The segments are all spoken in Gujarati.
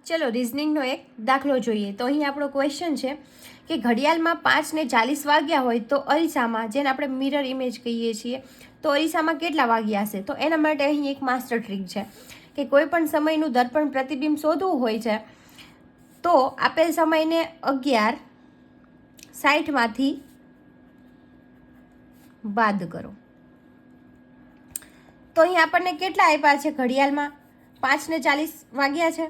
ચલો રિઝનિંગનો એક દાખલો જોઈએ. તો અહીં આપણો ક્વેશ્ચન છે કે ઘડિયાળમાં 5:40 વાગ્યા હોય તો અરીસામાં, જેને આપણે મિરર ઇમેજ કહીએ છીએ, તો અરીસામાં કેટલા વાગ્યા હશે? તો એના માટે અહીં એક માસ્ટર ટ્રીક છે કે કોઈ પણ સમયનું દર્પણ પ્રતિબિંબ શોધવું હોય છે તો આપેલ સમયને 11:60માંથી બાદ કરો. તો અહીં આપણને કેટલા આપ્યા છે? ઘડિયાળમાં 5:40 વાગ્યા છે,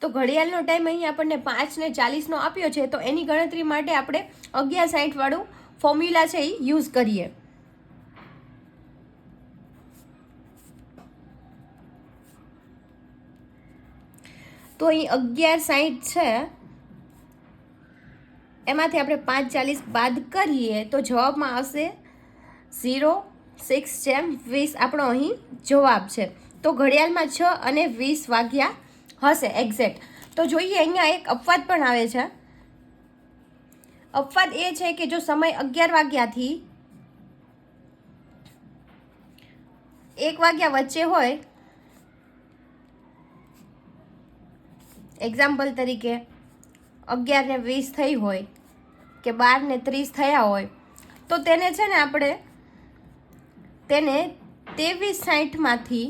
તો ઘડિયાળનો ટાઈમ અહીં આપણને 5:40 આપ્યો છે. તો એની ગણતરી માટે આપણે 11:60 વાળું ફોર્મ્યુલા છે એ યુઝ કરીએ. તો અહીં 11:60 છે, એમાંથી આપણે 5:40 બાદ કરીએ તો જવાબમાં આવશે 0:6:20 આપણો અહીં જવાબ છે. તો ઘડિયાળમાં 6:20 વાગ્યા હશે એક્ઝેક્ટ. તો જોઈએ અહીંયા એક અપવાદ પણ આવે છે. અપવાદ એ છે કે જો સમય 11 વાગ્યાથી 1 વાગ્યા વચ્ચે હોય, એક્ઝામ્પલ તરીકે 11:20 થઈ હોય કે 12:30 થયા હોય, તો તેને છે ને આપણે તેને 23:60માંથી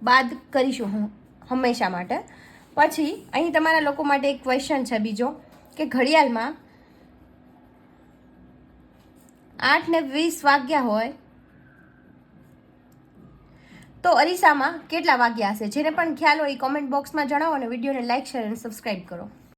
બાદ કરીશું હંમેશા માટે. પછી અહીં તમારા લોકો માટે એક ક્વેશ્ચન છે બીજો કે ઘડિયાળમાં 8:20 વાગ્યા હોય તો અરીસામાં કેટલા વાગ્યા હશે? જેને પણ ખ્યાલ હોય એ કોમેન્ટ બોક્સમાં જણાવો અને વિડીયોને લાઇક, શેર અને સબસ્ક્રાઈબ કરો.